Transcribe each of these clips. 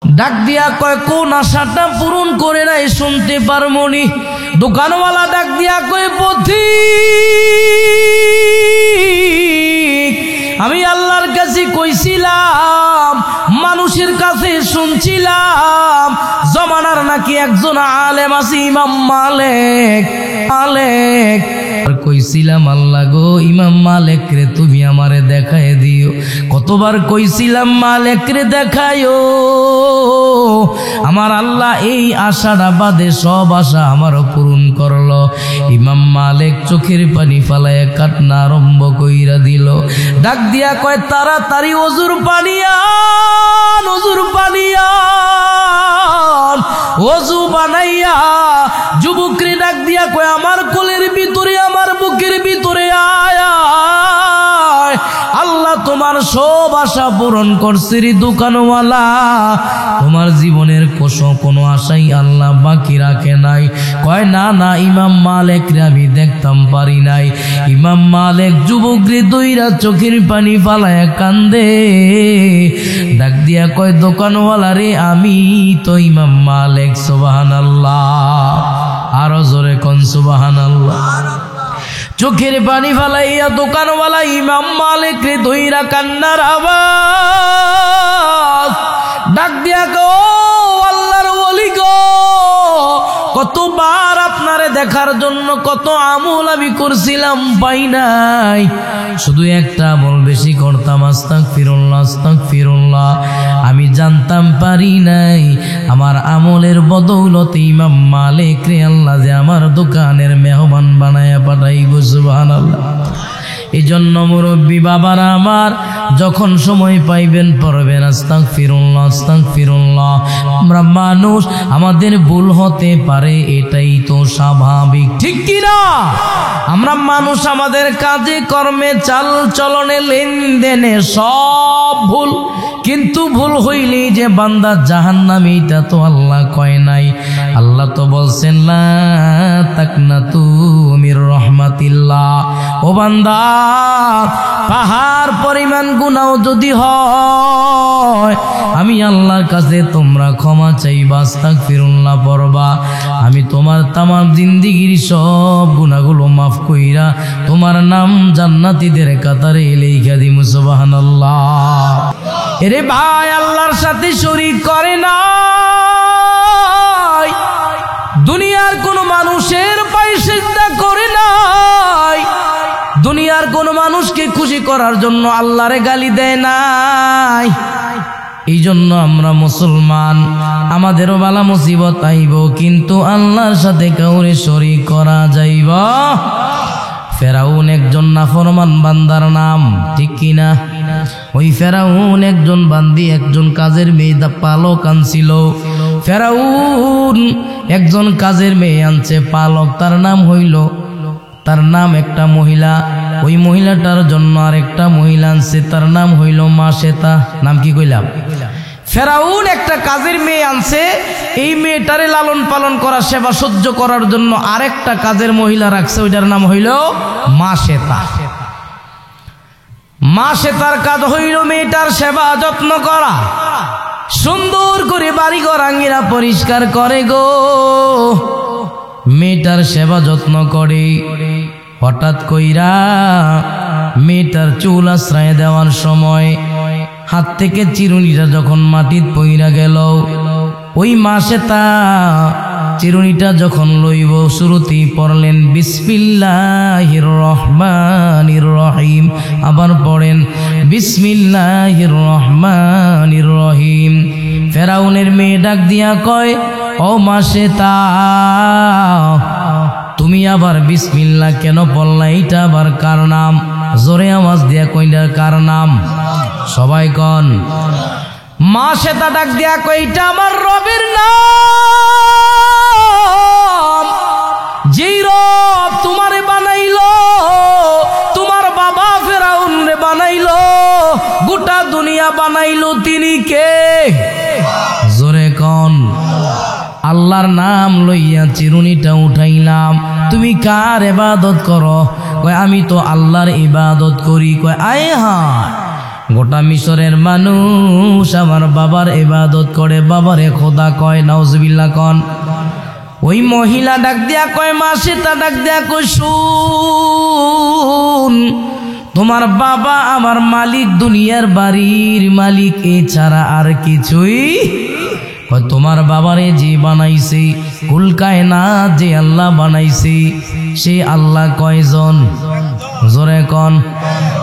ডাক দিয়া কয় কোন আশাটা পূরণ করে নাই শুনতে পারমনি। দোকানওয়ালা ডাক দিয়া কয় পথিক, আমি আল্লাহর কাছে কইছিলাম, মানুষের কাছে শুনছিলাম, জমানার নাকি একজন আলেম আছে ইমাম মালিক। কইছিলাম আল্লাহ গো ইমাম মালিক রে তুমি আমারে দেখায় দিও। কতবার কইছিলাম মালিক রে দেখায়ও। আমার আল্লাহ এই আশাটা বাদে সব আশা আমার পূরণ করলো। ইমাম মালিক চোখের পানি ফালায় কান্না আরম্ভ কইরা দিল। ডাক দিয়া কয় তাড়াতাড়ি ওজুর পানি আন, ওজুর পানি আন। ওজু বানাইয়া যুবকরে ডাক দিয়া কয় আমার কোলের ভিতরে, আমার বুকের ভিতরে আয়। আল্লাহ তোমার সব আশা পূরণ করছে রে দোকানওয়ালা। তোমার জীবনের কোনো আশাই আল্লাহ বাকি রাখে নাই। কয় না না ইমাম মালিক রে আমি দেখতাম পারি নাই। ইমাম মালিক যুবক রে দইরা চোখের পানি ফালায় কান্দে। ডাক দিয়া কয় দোকানওয়ালা রে আমি তো ইমাম মালিক। সুবহানাল্লাহ, আরো জোরে কোন সুবহানাল্লাহ। চোখের পানি ফালাইয়া দোকানওয়ালা ইমাম মালিক রে দইরা কান্নার আওয়াজ। ডাক দিয়া গো আল্লাহর ওলি গো, কতবার আপনারে দেখার জন্য কত আমল আমি করছিলাম পাই নাই। শুধু একটা আমল বেশি করতাম, আস্তাগফিরুল্লাহ আস্তাগফিরুল্লাহ। আমি জানতাম পারি নাই আমার আমলের বদৌলতে ইমাম মালিক রে আল্লাহ যে আমার দোকানের মেহমান বানায়া পাঠাইব। সুবহানাল্লাহ। এই জন্য মুরব্বী বাবারা আমার যখন সময় পাইবেন পড়বেন আস্তাগফিরুল্লাহ আস্তাগফিরুল্লাহ। আমরা মানুষ, আমাদের ভুল হতে পারে, এটাই তো স্বাভাবিক, ঠিক কি না? আমরা মানুষ, আমাদের কাজে কর্মে চাল চলনে লেনদেনে সব ভুল। কিন্তু ভুল হইলেই যে বান্দা জাহান্নামী এটা তো আল্লাহ কয় নাই। আল্লাহ তো বলছেন লা তাকনাতু মির রাহমাতিল্লাহ। ও বান্দা, পাহাড় পরিমাণ গুনাহ যদি হয় আমি আল্লাহর কাছে তোমরা ক্ষমা চাইবা, আস্তাগফিরুল্লাহ পড়বা, আমি তোমার তামাম জিন্দেগির সব গুনাহগুলো মাফ কইরা তোমার নাম জান্নাতীদের কাতারে লেখা দিমু। সুবহানাল্লাহ। এরে ভাই, আল্লাহর সাথে শরীক করে নাই, দুনিয়ার কোন মানুষের পায়ে সিজদা করে নাই, দুনিয়ার কোন মানুষকে খুশি করার জন্য আল্লাহরে গালি দেয় নাই। এই জন্য আমরা মুসলমান, আমাদেরও বালা মুসিবত আইব, কিন্তু আল্লাহর সাথে কাউরে শরীক করা যাইব। ফেরাউন একজন নাফরমান বান্দার নাম, ঠিক কিনা? ওই ফেরাউন একজন বান্দি, একজন কাজের মেয়ে পালক আনছিল। ফেরাউন একজন কাজের মেয়ে আনছে পালক, তার নাম একটা মহিলা। ওই মহিলাটার জন্য আর একটা মহিলা আনছে, তার নাম হইল মাসেতা। নাম কি কইলাম? ফেরাউন একটা কাজের মেয়ে আনছে, এই মেয়েটারে লালন পালন করা, সেবা সহ্য করার জন্য আরেকটা কাজের মহিলা রাখছে, ওইটার নাম হইল মাসেতা। মাসেতার কাজ হইল মেয়েটার সেবা যত্ন করা, সুন্দর করে বাড়িঘর আঙ্গিনা পরিষ্কার করে গো, মেয়েটার সেবা যত্ন করে। হঠাৎ কইরা মেয়েটার চুল আশ্রয় দেওয়ার সময় হাত থেকে চিরুনিটা যখন মাটিত পইরা গেল, ওই মাসেতা চিরুনিটা যখন লইব শুরুতেই পড়লেন বিসমিল্লাহির রহমানির রহিম। আবার পড়েন বিসমিল্লাহির রহমানির রহিম। ফেরাউনের মেয়ে ডাক দিয়া কয়, ও মাসেতা, তুমি আবার বিসমিল্লাহ কেন পড়লা? এইটা আবার কার নাম? জোরে আওয়াজ দিয়া কইলা কার নাম? সবাই কন। মাসেতা ডাক দিয়া কয়, এইটা আমার রবের নাম, যেই রব তোমারে বানাইলো, তোমার বাবা ফেরাউন রে বানাইলো, গোটা দুনিয়া বানাইলো, তিনি কে? জোরে কন। আল্লাহর নাম লইয়া চিরুনিটা উঠাইলাম। তুমি কার ইবাদত করো? কয় আমি তো আল্লাহর ইবাদত করি। কয় আয় হায়, গোটা মিশরের মানুষ আমার বাবার ইবাদত করে, বাবারে খোদা কয়। নাউজুবিল্লাহ কন। ওই মহিলা ডাক দিয়া কয়, মা সেটা ডাক দিয়া কয়, শুন, তোমার বাবা আমার মালিক, দুনিয়ার বাড়ির মালিক, এছাড়া আর কিছুই। তোমার বাবারে যে বানাইছে, কুল কায়নাত যে আল্লাহ বানাইছে, সে আল্লাহ কয়জন? জোরে কন।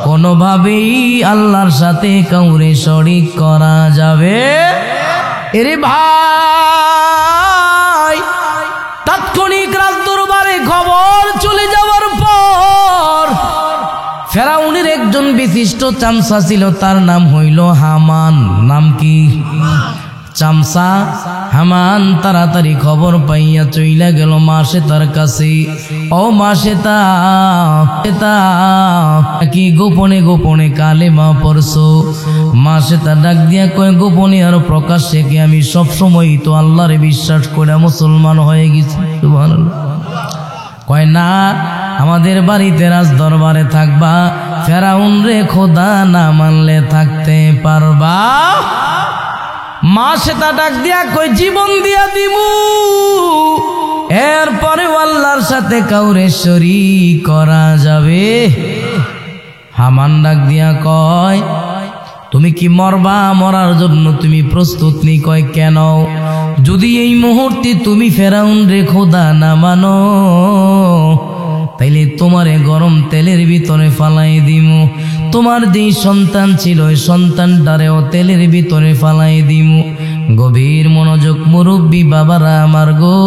কোনোভাবেই আল্লাহর সাথে কাউরে শরীক করা যাবে? এরে ভাই, তাৎক্ষণিক রাজদরবারে খবর চলে যাওয়ার পর ফেরাউনের একজন বিশিষ্ট চামচা ছিল, তার নাম হইল হামান। নাম কি? চামচা হামান। তাড়াতাড়ি খবর পাইয়া চইলা গেল মাসেতার কাছে। ও মাসেতা, কি গোপনে গোপনে কালেমা পড়ছো? মাসেতা ডাক দিয়া কয়, গোপনে আর প্রকাশ্যে কি? আমি সব সময় তো আল্লাহরে বিশ্বাস করে মুসলমান হয়ে গেছি। সুবহানাল্লাহ। কয় না, আমাদের বাড়িতে রাজ দরবারে থাকবা, ফেরাউন রে খোদা না মানলে থাকতে পারবা? মা সেটা ডাক দিয়া কই, জীবন দিয়া দিমু, এরপরে আল্লাহর সাথে কাউরে শরীক করা যাবে? হামান ডাক দিয়া কয়, তুমি কি মরবা? মরার জন্য তুমি প্রস্তুত নি? কয় কেন? যদি এই মুহূর্তে তুমি ফেরাউন রে খোদা না মানো, তাইলে তোমারে গরম তেলের ভিতরে ফালাই দিমু। তোমার যেই সন্তান ছিল ওই সন্তানটারেও তেলের ভিতরে ফালাই দিমু। গভীর মনোযোগ মুরব্বী বাবারা আমার গো।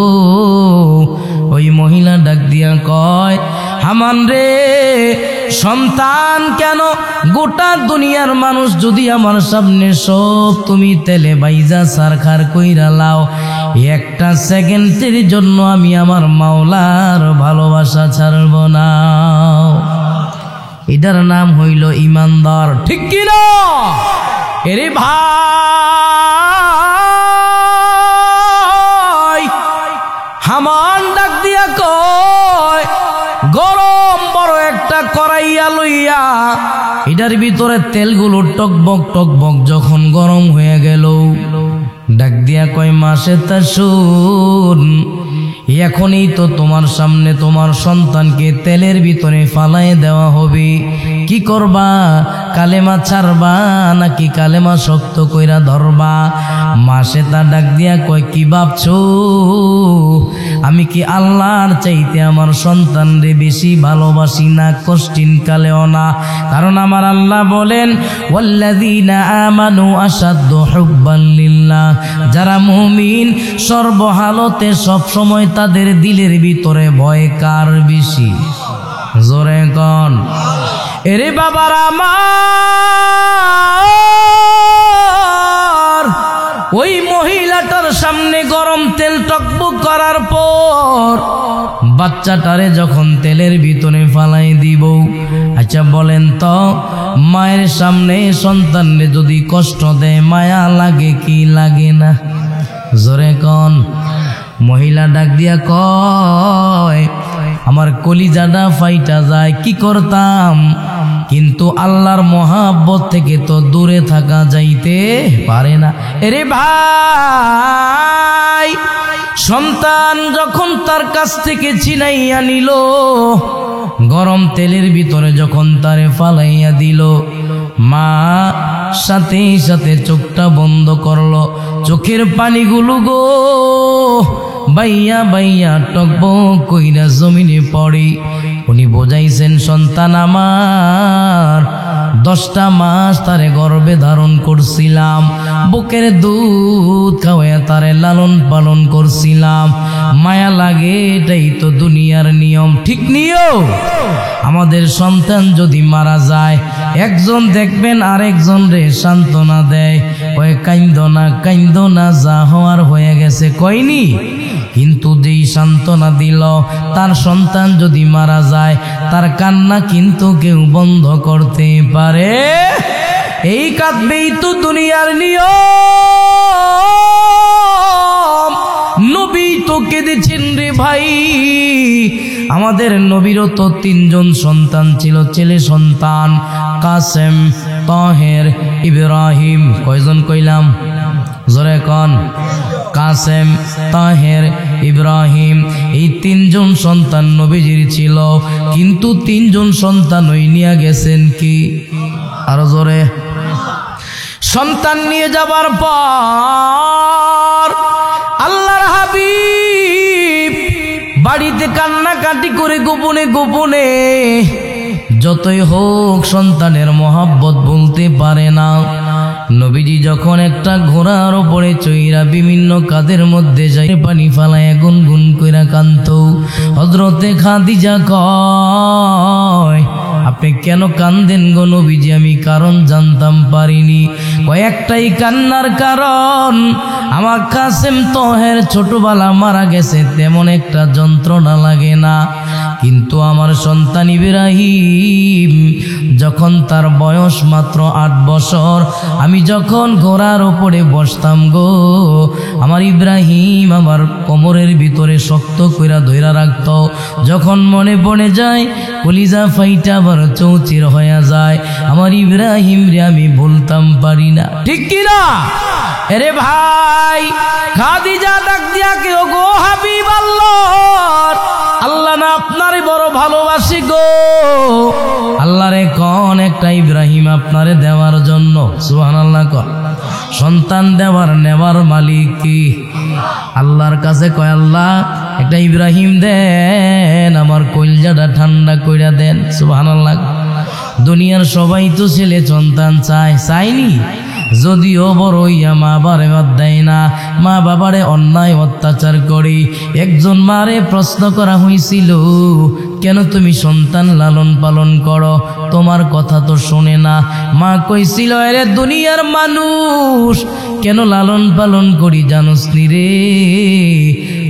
ওই মহিলা ডাক দিয়া কয়, হামান রে, সন্তান কেন, গোটা দুনিয়ার মানুষ যদি আমার সামনে সব তুমি তেলে বাইজা সারখার কইরা লাও, একটা সেকেন্ডের জন্য আমি আমার মাওলার ভালোবাসা ছাড়ব না। এটার নাম হইল ইমানদার। ঠিক কিনা? এরে ভাই, হামান ডাক দিয়া কয়, গরম বড় একটা কড়াইয়া লইয়া, এটার ভিতরে তেলগুলো টকবক টকবক যখন গরম হয়ে গেল, ডাক দিয়া কয়, মাসেতা শুন, এখনই তো তোমার সামনে তোমার সন্তানকে তেলের ভিতরে ফালাই দেওয়া হবে। কি করবা? কালেমা ছাড়বা নাকি কালেমা শক্ত কইরা ধরবা? মাসেতা ডাক দিয়া কয়, কি ভাবছো? আমি কি আল্লাহর চাইতে আমার সন্তান রে বেশি ভালোবাসি না? কষ্টিন কালেও না। কারণ আমার আল্লাহ বলেন, ওয়াল্লাযীনা আমানু আশাদ্দু হুব্বান লিল্লাহ, যারা মুমিন সর্বহালতে সব সময় তাদের দিলের ভিতরে ভয় কার বেশি? জোরে কন। এরে বাবার আমার, ওই মহিলাটার সামনে গরম তেল টকবক করার পর বাচ্চাটারে যখন তেলের ভিতরে ফালাই দিব, আচ্ছা বলেন তো, মায়ের সামনে সন্তানরে যদি কষ্ট দেয় মায়া লাগে কি লাগে না? জোরে কন। মহিলা ডাক দিয়া কয়, আমার কলিজাটা ফাইটা যায়, কি করতাম? কিন্তু আল্লাহর মহাব্বত থেকে তো দূরে থাকা যাইতে পারে না। এরে ভাই, সন্তান যখন তার কাছ থেকে ছিনাইয়া নিল, গরম তেলের ভিতরে যখন তারে ফালাইয়া দিল, মা সাথে সাথে চোখটা বন্ধ করলো। চোখের পানিগুলো গো বাইয়া বাইয়া টকবক কইরা জমিনে পড়ে। উনি বোঝাইছেন, সন্তান আমার, 10টা মাস তারে গর্ভে ধারণ করছিলাম, বুকের দুধ খাওয়াইয়া তারে লালন পালন করছিলাম। মায়া লাগে, এটাই তো দুনিয়ার নিয়ম। ঠিক নিয়ম। আমাদের সন্তান যদি মারা যায়, একজন দেখবেন আরেকজন রে সান্ত্বনা দেয়, ওই কাইন্দো না, যা হওয়ার হয়ে গেছে, কইনি। কিন্তু যেই সান্ত্বনা দিল, তার সন্তান যদি মারা যায়, তার কান্না কিন্তু কেউ বন্ধ করতে পারে? এই কাঁদবেই তো দুনিয়ার নিয়ম। নবী তো কেঁদেছেন রে ভাই। আমাদের নবীরও তো 3 জন সন্তান ছিল, ছেলে সন্তান, কাসেম, তাহের, ইব্রাহিম। কয়জন কইলাম? জোরে কন। কাসেম, তাহের, ইব্রাহিম, এই তিনজন সন্তান নবীজির ছিল। কিন্তু তিনজন সন্তান ওই নিয়ে গেছেন কি? আরো জোরে। সন্তান নিয়ে যাবার পর আল্লাহর হাবিব বাড়িতে কান্নাকাটি করে গোপনে গোপনে, যতই হোক সন্তানের মহব্বত বলতে পারে না। নবীজি যখন একটা ঘোড়ার উপরে চইরা বিভিন্ন কাদের মধ্যে যাই পানি ফালায় গুনগুন কইরা কান্ত। হযরতে খাদিজা কয়, আপনি কেন কান্দেন গো নবীজি? আমি কারণ জানতাম পারিনি। কয়েকটাই কান্নার কারণ, আমার কাসেম তহের ছোটবেলা মারা গেছে, তেমন একটা যন্ত্রণা লাগে না। কিন্তু আমার সন্তান ইব্রাহিম যখন তার বয়স মাত্র 8 বছর, আমি যখন ঘোড়ার উপরে বসতাম গো, আমার ইব্রাহিম আমার কোমরের ভিতরে শক্ত কইরা ধইরা রাখত। যখন মনে পড়ে যায় কলিজা ফাইটা আবার চৌচির হয়ে যায়। আমার ইব্রাহিম রে আমি ভুলতাম পারি না, ঠিক কিনা? আরে ভাই, খাদিজা ডাক দিয়া কে, ও গো হাবিব আল্লাহর, আল্লাহ না আপনারে বড় ভালোবাসি গো, আল্লাহরে কোন একটা ইব্রাহিম আপনারে দেওয়ার জন্য। সুবহানাল্লাহ কর। সন্তান দেওয়ার নেওয়ার মালিক কি? আল্লাহর কাছে কয়, আল্লাহ একটা ইব্রাহিম দেন, আমার কলিজাটা ঠান্ডা কইরা দেন। সুবহানাল্লাহ। দুনিয়ার সবাই তো ছেলে সন্তান চায়, চাইনি? যদিও বড় হইয়া মা বাবারে বাদ দেয় না, মা বাবারে অন্যায় অত্যাচার করে। একজন মারে প্রশ্ন করা হয়েছিল, কেন তুমি সন্তান লালন পালন করো? তোমার কথা তো শোনে না। মা কইছিল, আরে দুনিয়ার মানুষ কেন লালন পালন করি জানোস নি রে?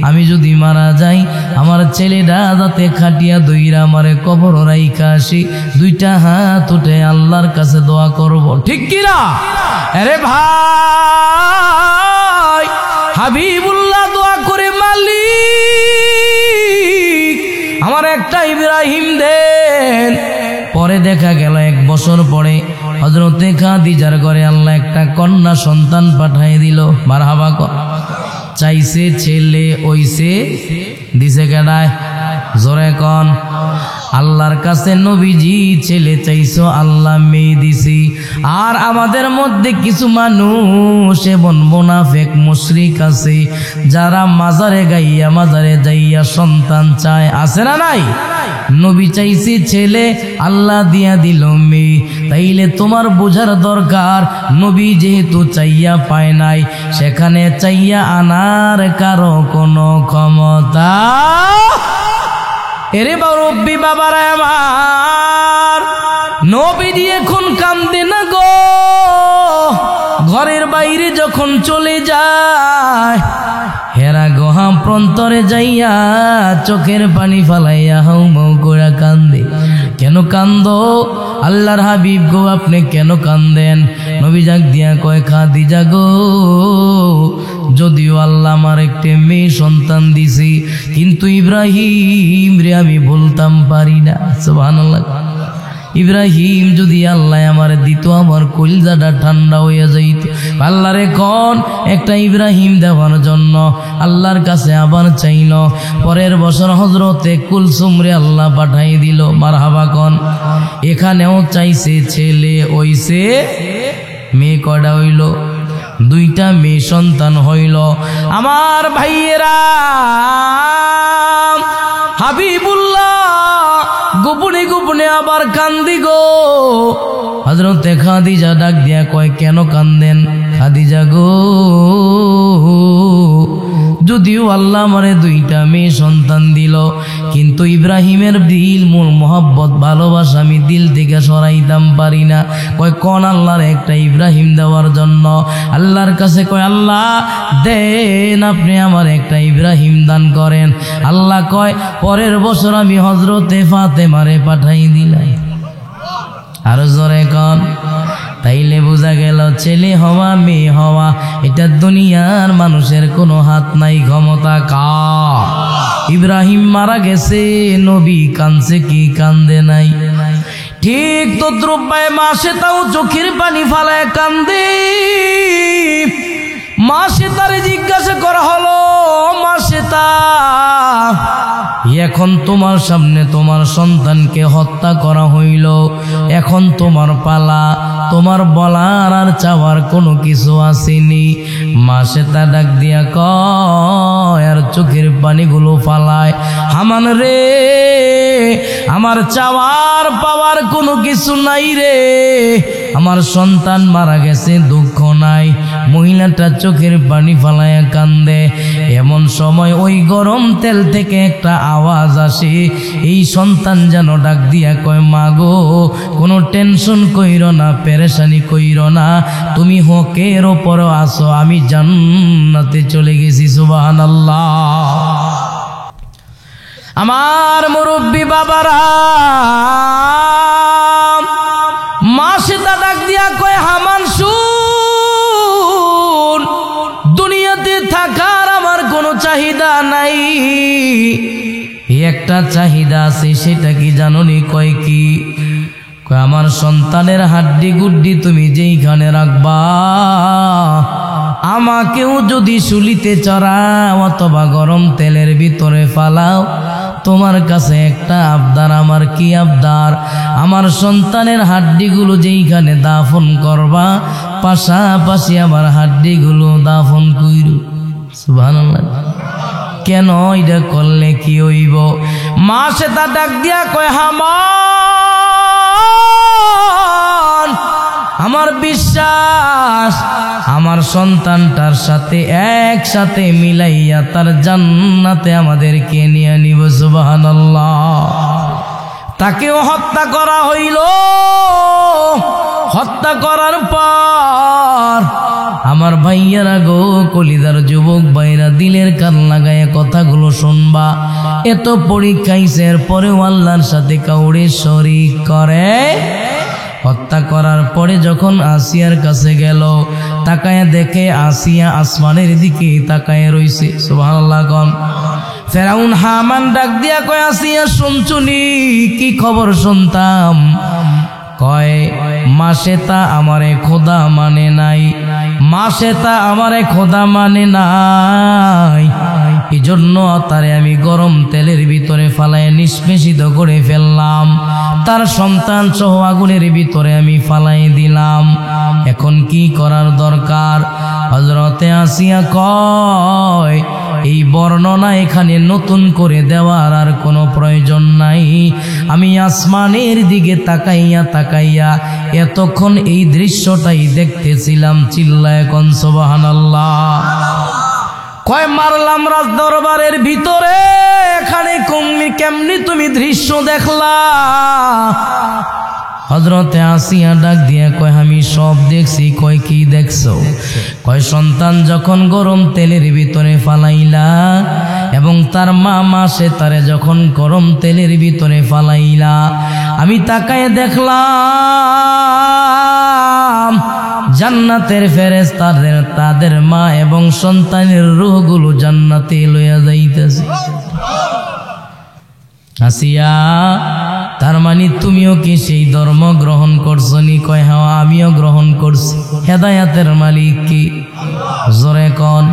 আমি যদি মারা যাই, আমার ছেলেটা যাতে খাটিয়া দইরা আমারে কবর রাইখা আসি, 2টা হাত উঠে আল্লাহর কাছে দোয়া করব, ঠিক কিনা? আরে ভাই, হাবিবুল্লাহ দোয়া করে, মালিক আমার একটা ইব্রাহিম দেন। পরে দেখা গেল 1 বছর পরে হযরতে খাদিজার ঘরে আল্লাহ একটা কন্যা সন্তান পাঠিয়ে দিল। মারহাবা কর। চাইছে ছেলে, ওইছে দিছে কেডায়? জোরে কন। আল্লাহর কাছে নবীজি ছেলে চাইছো, আল্লাহ মেয়ে দিছি। আর আমাদের মধ্যে কিছু মানুষ এবং মুনাফিক মুশরিক আছে, যারা মাজারে গাইয়া মাজারে যাইয়া সন্তান চায়, আছে না নাই? নবী চাইছি ছেলে, আল্লাহ দিয়া দিল মেয়ে। তাইলে তোমার বোঝার দরকার, নবী যেহেতু চাইয়া পায় নাই, সেখানে চাইয়া আনার কারো কোনো ক্ষমতা। এরে মুরব্বি বাবারা আমার, নবীজি এখন কান্দে না গো। ঘরের বাইরে যখন চলে যায়, হেরা গোহা প্রান্তরে যাইয়া চোখের পানি ফালাইয়া হাউমাউ করে কান্দে। কেন কান্দো? আল্লাহর হাবিব গো, আপনি কেন কান্দেন? নবী জাগ দিয়া কয়, খাদিজা গো, যদিও আল্লাহ আমার একটা মেয়ে সন্তান দিছি, কিন্তু ইব্রাহিম রে আমি বলতাম পারি না। সুবহানাল্লাহ। ইব্রাহিম যদি আল্লাহ আমার দিত, আমার কলিজাটা ঠান্ডা হয়ে যাইত। আল্লাহ রে কোন একটা ইব্রাহিম দেওয়ার জন্য আল্লাহর কাছে আবার চাইল। পরের বছর হযরতে কুলসুম রে আল্লাহ পাঠাই দিল। মারহাবা কোন। এখানেও চাইছে ছেলে, ওইছে মেয়ে। কয়টা হইল? 2টা মেয়ে সন্তান হইল। আমার ভাইয়েরা, হাবিবুল্লাহ গোপনে গোপনে আবার কান্দি গো। হযরতে খাদিজা ডাক দিয়া কয়, কেন কান্দেন? খাদিজা গো, যদিও আল্লাহ আমারে 2টা মেয়ে সন্তান দিল, কিন্তু ইব্রাহিমের দিল মোর মোহাব্বত ভালোবাসা আমি দিল থেকে সরাইতাম পারি না। কয়, কোন আল্লাহর একটা ইব্রাহিম দেওয়ার জন্য আল্লাহর কাছে কয়, আল্লাহ দেন, আপনি আমার একটা ইব্রাহিম দান করেন। আল্লাহ কয়, পরের বছর আমি হযরতে ফাতেমারে পাঠাই দিলাম। আরো জোরে কন। তাইলে বোঝা গেল, ছেলে হওয়া মেয়ে হওয়া এটা দুনিয়ার মানুষের কোনো হাত নাই, ক্ষমতা কার? ইব্রাহিম মারা গেছে, নবী কাঁদছে কি কান্দে নাই? ঠিক তদ্রুপ মা শ্বেতাও চোখের পানি ফালায় কান্দে। মা শ্বেতারে জিজ্ঞাসা করা হলো, মা শ্বেতা, এখন তোমার সামনে তোমার সন্তানকে হত্যা করা হইল, এখন তোমার পালা, তোমার বলার আর চাওয়ার কোনো কিছু আসেনি। মা শ্বেতা ডাক দিয়া কয় আর চোখের পানিগুলো ফালায়, হামান রে, আমার চাওয়ার পাওয়ার কোনো কিছু নাই রে, আমার সন্তান মারা গেছে, দুঃখ নাই। মহিলাটা চোখের পানি ফালায়া কান্দে। এমন সময় ওই গরম তেল থেকে একটা আওয়াজ আসে। এই সন্তান যেন ডাক দিয়া কয়, মা গো, কোনো টেনশন কইর না, পেরেশানি কইর না, তুমি হকের ওপর আসো, আমি জান্নাতে চলে গেছি। সুবহানাল্লাহ। আমার মুরব্বী বাবারা, মা শ্বেতা ডাক দিয়া কয়, হামান শুন, দুনিয়াতে থাকার আমার কোনো চাহিদা নাই, একটা চাহিদা আছে, সেটা কি জানোনি? কয় কি? কয় আমার সন্তানের হাড্ডি গুড্ডি তুমি যেইখানে রাখবা, আমাকেও যদি শুলিতে চড়াও অথবা গরম তেলের ভিতরে ফালাও, তোমার কাছে একটা আবদার। আমার কি আবদার? আমার সন্তানের হাড্ডিগুলো যেইখানে দাফন করবা, পাশাপাশি আমার হাড্ডিগুলো দাফন কইরো। সুবহানাল্লাহ। কেন? এটা করলে কি হইব? মা শ্বেতা ডাক দিয়া কয়, হামান, আমার বিশ্বাস আমার সন্তানটার সাথে একসাথে মিলাইয়া তার জান্নাতে আমাদেরকে নিয়ে নিব। সুবহানাল্লাহ। তাকেও হত্যা করা হইল। হত্যা করার পর আমার ভাইয়ারা গো, কলিদার যুবক ভাইরা, দিলের কান লাগায় কথাগুলো শুনবা। এত পরীক্ষাইছের পরেও আল্লাহর সাথে কাউরে শরীক করে। হত্যা করার পরে যখন আসিয়ার কাছে গেল, তাকায় দেখে আসিয়া আসমানের দিকে তাকায় রইছে। সুবহানাল্লাহ। কোন ফেরাউন হামান ডাক দিয়া কয়, আসিয়া শুনছুনি? কি খবর শুনতাম? কয়, মা শ্বেতা আমারে খোদা মানে নাই, মা শ্বেতা আমারে খোদা মানে নাই, এই জন্য তারে আমি গরম তেলের ভিতরে ফালায় নিষ্পেষিত করে ফেললাম, তার সন্তান সহ আগুনের ভিতরে আমি ফালাই দিলাম। এখন কি করার দরকার? হযরতে আসিয়া কয়, এই বর্ণনা এখানে নতুন করে দেওয়ার আর কোনো প্রয়োজন নাই। আমি আসমানের দিকে তাকাইয়া তাকাইয়া এতক্ষণ এই দৃশ্যটাই দেখতেছিলাম। চিল্লায় কোন সুবহানাল্লাহ। কয়, মারলাম রাজ দরবারের ভিতরে, এখানে কেমনি তুমি দৃশ্য দেখলা? হযরতে আসিয়া ডাক দিয়া কয়, আমি সব দেখছি। কয়, কি দেখছো? কয়, সন্তান যখন গরম তেলের ভিতরে ফালাইলা এবং তার মা শ্বেতারে যখন গরম তেলের ভিতরে ফালাইলা, আমি তাকায় দেখলাম জান্নাতের ফেরেশতাদের তাদের মা এবং সন্তানের রূহগুলো জান্নাতে লইয়া যাইতেছে। আসিয়া, তার মানে তুমিও কি সেই ধর্ম গ্রহণ করছো নি? কয়, হ্যাঁ আমিও গ্রহণ করছি। হেদায়াতের মালিক কি? জোরে কোন।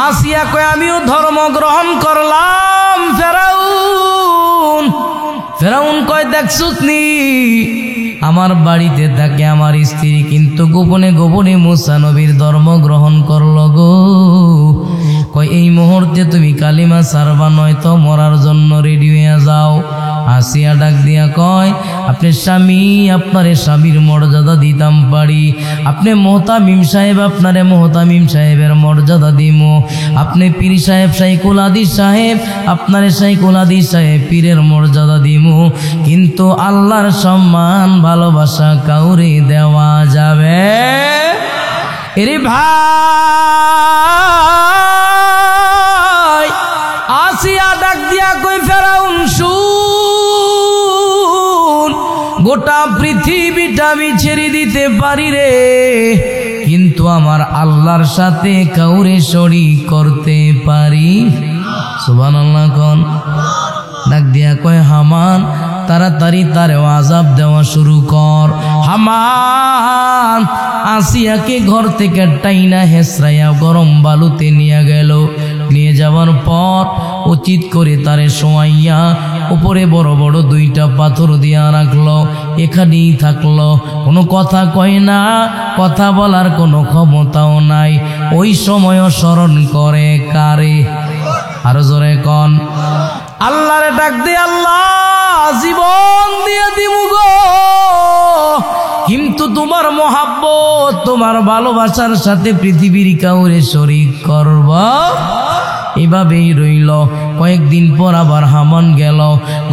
আসিয়া কয়, আমিও ধর্ম গ্রহণ করলাম। ফেরাউন কয়, দেখছুস নি আমার বাড়িতে থাকে আমার স্ত্রী কিন্তু গোপনে গোপনে মুসা নবীর ধর্ম গ্রহণ করলো গো। কয়, এই মুহূর্তে তুমি কালিমা সারবা, নয়তো মরার জন্য রেডি হয়ে যাও। আসিয়া ডাক দিয়া কয়, আপনি স্বামী, আপনারে স্বামীর মর্যাদা দিতাম পারি। আপনি মোহতামিম সাহেব, আপনারে মোহতামিম সাহেবের মর্যাদা দিমু। আপনি পীর সাহেব শাইখুল হাদিস সাহেব, আপনারে শাইখুল হাদিস সাহেব পীরের মর্যাদা দিমু। কিন্তু আল্লাহর সম্মান ভালোবাসা কাউরে দেওয়া যাবে? এরে ভাই, আসিয়া ডাক দিয়া কই, ফেরাউন শুন, গোটা পৃথিবীটা আমি ছেড়ে দিতে পারি রে, কিন্তু আমার আল্লাহর সাথে কাউরে শরীক করতে পারি। সুবহানাল্লাহ কোন। ডাক দিয়া কয়, হামান, তাড়াতাড়ি তারেও আযাব দেওয়া শুরু কর। হামান আসিয়াকে ঘর থেকে টাইনা হেসরাইয়া গরম বালুতে নিয়ে গেল। নিয়ে যাওয়ার পর উচিত করে তারে শোয়াইয়া উপরে বড় বড় দুইটা পাথর দিয়া রাখলো। এখানেই থাকলো, কোনো কথা কয় না, কথা বলার কোনো ক্ষমতাও নাই। ওই সময়ও স্মরণ করে কারে? আরো জোরে কন, আল্লাহরে ডাক দে, আল্লাহ জীবন দিয়ে দিমু গো, কিন্তু তোমার মহাব্বত, তোমার ভালোবাসার সাথে পৃথিবীর কাউরে শরীক করব। এভাবেই রইল। কয়েকদিন পর আবার হামান গেল,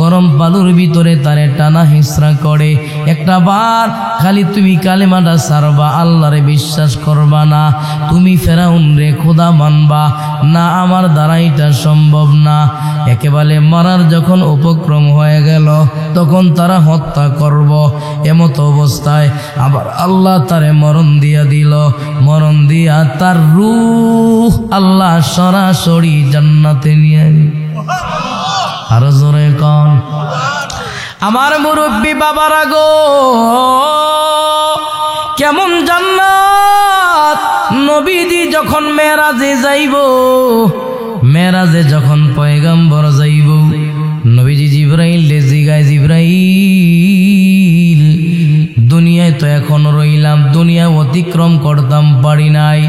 গরম বালুর ভিতরে তারে টানা হিসরা করে। একটা বার খালি তুমি কালেমাটা সারবা, আল্লাহরে বিশ্বাস করবা না, তুমি ফেরাউন রে খোদা মানবা না, আমার দ্বারা এটা সম্ভব না। একেবারে মারার যখন উপক্রম হয়ে গেল, তখন তারা হত্যা করব। এমত অবস্থায় আবার আল্লাহ তারে মরণ দিয়া দিল। মরণ দিয়া তার রূহ আল্লাহ সরাসরি জান্নাতে নিয়ে গেল। আরো জোরে কন, আমার মুরব্বী বাবারা গো, কেমন জান্নাত! নবীজি যখন মেরাজে যাইব, মেরাজে যখন পয়গম্বর যাইব, নবীজি জিবরাইল রে জিগায়, জিবরাইল দুনিয়ায় তো এখন রইলাম, দুনিয়া অতিক্রম করতাম পারি নাই,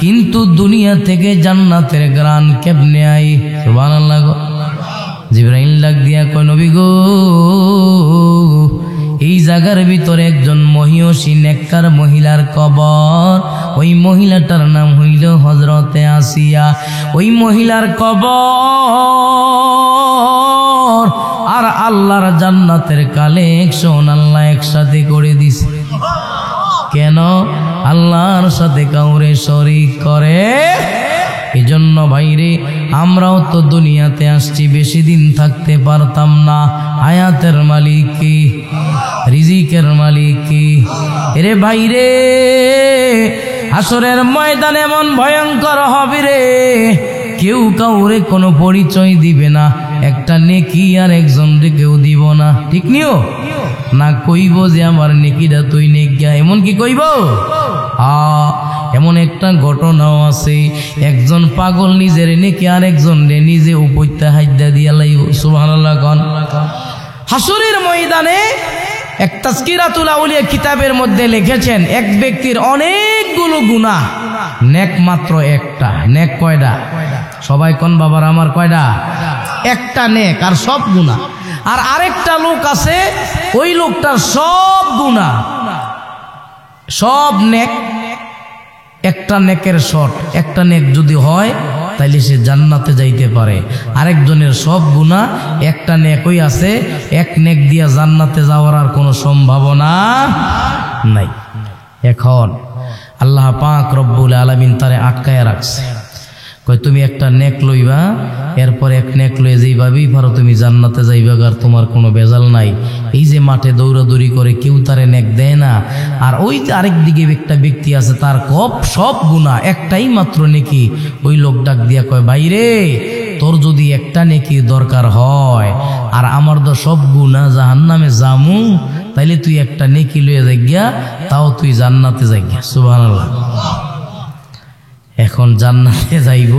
কিন্তু দুনিয়া থেকে জান্নাতের গ্রান কেমনে আই? সুবহানাল্লাহ। জিবরাইল ডাক দিয়া কয়, নবী গো, এই জায়গার ভিতরে একজন মহিয়সী নেককার মহিলার কবর। ওই মহিলাটার নাম হইল হযরতে আসিয়া। ওই মহিলার কবর আর আল্লাহর জান্নাতের কালেকশন আল্লাহ একসাথে করে দিছে। কেন? আল্লাহর সাথে কাউরে শরীক করে। এজন্য ভাইরে, আমরাও তো দুনিয়াতে আসছি, বেশি দিন থাকতে পারতাম না। হায়াতের মালিক কি? রিজিকের মালিক কি? এরে ভাইরে, হাসরের ময়দান এমন ভয়ঙ্কর হবে রে, কেউ কাউরে কোনো পরিচয় দিবে না। একটা নেকি আর একজনকে কেউ দিব না, ঠিক নিও না? কইব যে আমার নেকিটা তুই নেকিয়া, এমন কি কইব? এমন একটা ঘটনাও আছে, একজন পাগল নিজের নেকি আর একজন নিজে উপত্যা হাইদা দিয়া লাইব। সুবহানাল্লাহ। কোন হাসরের ময়দানে এক তাজকিরাতুল আউলিয়া কিতাবের মধ্যে লিখেছেন, এক ব্যক্তির অনেকগুলো গুনাহ, নেক মাত্র একটা। নেক কয়টা? সবাই কোন বাবার আমার, কয়টা? একটা নেক আর সব গুনাহ। আর আরেকটা লোক আছে, ওই লোকটার সব গুনাহ, সব নেক, একটা নেকের শর্ট। একটা নেক যদি হয় তাইলে সে জান্নাতে যাইতে পারে। আরেকজনের সব গুনাহ, একটা নেকই আছে, এক নেক দিয়া জান্নাতে যাওয়ার আর কোনো সম্ভাবনা নাই। এখন আল্লাহ পাক রব্বুল আলামিন তারে আটকায়া রাখছে। কই তুমি একটা নেক লইবা, এরপর এক নেক লয়ে যেইভাবেই পারো তুমি জান্নাতে যাইবা, আর তোমার কোনো ভেজাল নাই। এই যে মাঠে দৌড়াদৌড়ি করে কেউ তারে নেক দেয় না। আর ওই যে আরেক দিকে একটা ব্যক্তি আছে, তার সব গুনাহ, একটাই মাত্র নেকি। ওই লোক ডাক দিয়া কয়, ভাই রে, তোর যদি একটা নেকির দরকার হয় আর আমার তো সব গুনাহ জাহান্নামে জামু, তাইলে তুই একটা নেকি লয়ে যাইগা, তাও তুই জান্নাতে যাইগা। সুবহানাল্লাহ। এখন জান্নাতে যাইব,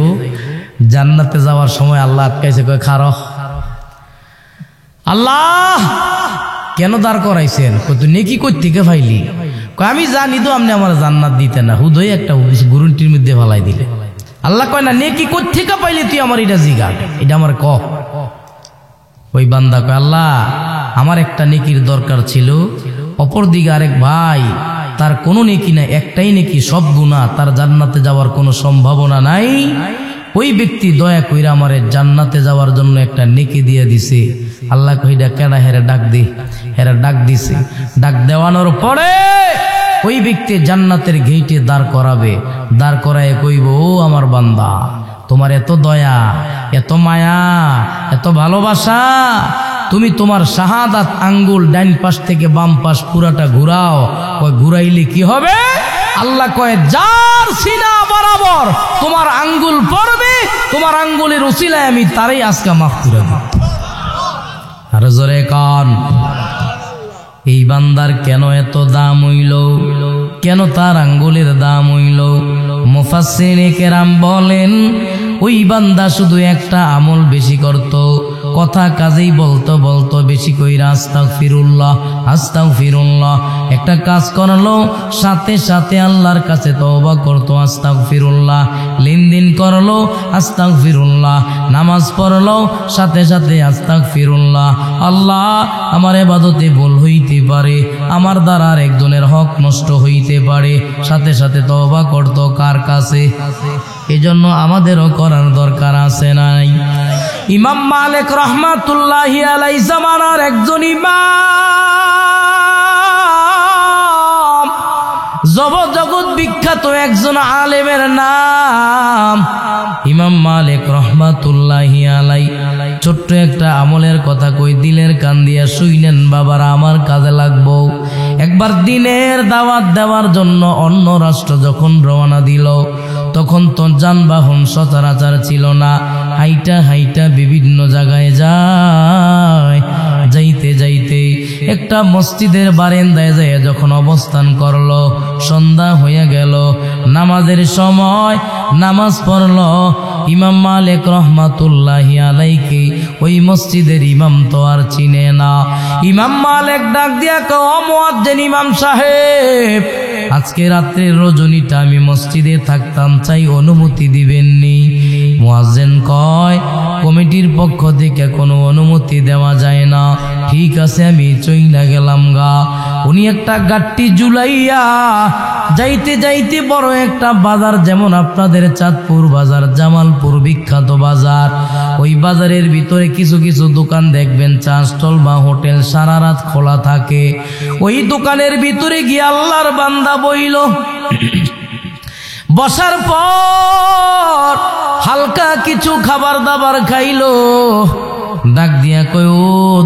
জান্নাতে যাওয়ার সময় আল্লাহ আটকাইছে, কয় খারো। আল্লাহ কেন দাঁড় করাইছেন? কই তুই নেকি কই থেকে পাইলি? কয় আমি জানি তো আপনি আমার জান্নাত দিতে না, হুদয় একটা গুরুন্টির মধ্যে ফালাই দিলে। আল্লাহ কয় না, নেকি কই থেকে পাইলি তুই আমার এটা জিগা, এটা আমার ক। ওই বান্দা কয়, আল্লাহ আমার একটা নেকির দরকার ছিল, অপর দিকে আরেক ভাই, তার কোনো নেকি নাই, একটাই নেকি, সব গুনাহ, তার জান্নাতে যাওয়ার কোনো সম্ভাবনা নাই। ওই ব্যক্তি দয়া কইরা আমারে জান্নাতে যাওয়ার জন্য একটা নেকি দিয়ে দিছে। আল্লাহ কইডা কেডা? হেরে ডাক দি। হেরে ডাক দিছে। ডাক দেওয়ানোর পরে ওই ব্যক্তি জান্নাতের গেইটে দাঁড় করাবে। দাঁড় করায় কইব, ও আমার বান্দা, তোমার এত দয়া, এত মায়া, এত ভালোবাসা, তুমি তোমার শাহাদাত আঙ্গুল ডাইন পাশ থেকে বাম পাশ পুরাটা ঘুরাও। কয় ঘুরাইলে কি হবে? আল্লাহ কয়, যার সিনা বরাবর তোমার আঙ্গুল পড়বে, তোমার আঙ্গুলের উসিলায় আমি তারই আজকে মাফ করে দেব। আর জোরে কান। এই বান্দার কেন এত দাম হইল, কেন তার আঙ্গুলের দাম হইল? মুফাসসিরে কেরাম বলেন ওই বান্দা শুধু একটা আমল বেশি করত, কথা কাজেই বলতো বলতো বেশি কইরা আস্তাগফিরুল্লাহ আস্তাগফিরুল্লাহ। একটা কাজ করলো সাথে সাথে আল্লাহর কাছে তওবা করতো আস্তাগফিরুল্লাহ, লেনদেন করলো আস্তাগফিরুল্লাহ, নামাজ পড়লো সাথে সাথে আস্তাগফিরুল্লাহ। আল্লাহ আমার ইবাদতে ভুল হইতে পারে, আমার দ্বারা আর একজনের হক নষ্ট হইতে পারে, সাথে সাথে তওবা করতো কার কাছে? এজন্য আমাদেরও করার দরকার আছে নাই? ইমাম মালিক রহমাতুল্লাহি আলাইহি জামানার একজন ইমাম, জগৎ বিখ্যাত একজন আলেমের নাম ইমাম মালিক রহমাতুল্লাহি আলাইহি। ছোট্ট একটা আমলের কথা কই, দিলের কান দিয়া শুইনেন বাবারা, আমার কাজে লাগবো। একবার দিনের দাওয়াত দেওয়ার জন্য অন্য রাষ্ট্র যখন রওনা দিল, তখন তো যানবাহন সচরাচর ছিল না, হাইটা হাইটা বিভিন্ন জায়গায় যায়। যাইতে যাইতে একটা মসজিদের বারান্দায় যায় যখন অবস্থান করলো, সন্ধ্যা হয়ে গেল, নামাজের সময় নামাজ পড়লো। ইমাম মালিক রহমাতুল্লাহি আলাইহি ওই মসজিদের ইমাম তো আর চিনে না। ইমাম মালিক ডাক দিয়া কয়, ও মুয়াজ্জিন ইমাম সাহেব, আজকে রাত্রের রজনীটা আমি মসজিদে থাকতাম চাই, অনুমতি দিবেননি? মুয়াজ্জিন কয়, কমিটির পক্ষ থেকে কোনো অনুমতি দেওয়া যায় না। ঠিক আছে, আমি চইলা গেলাম গা। উনি একটা গাট্টি জুলাইয়া যাইতে যাইতে বড় একটা বাজার, যেমন আপনাদের চাঁদপুর বাজার, জামালপুর বিখ্যাত বাজার, ওই বাজারের ভিতরে কিছু কিছু দোকান দেখবেন চা স্টল বা হোটেল সারা রাত খোলা থাকে। ওই দোকানের ভিতরে গিয়ে আল্লাহর বান্দা বইল। বসার পর হালকা কিছু খাবার দাবার খাইলো, ডাক দিয়া কয়, ও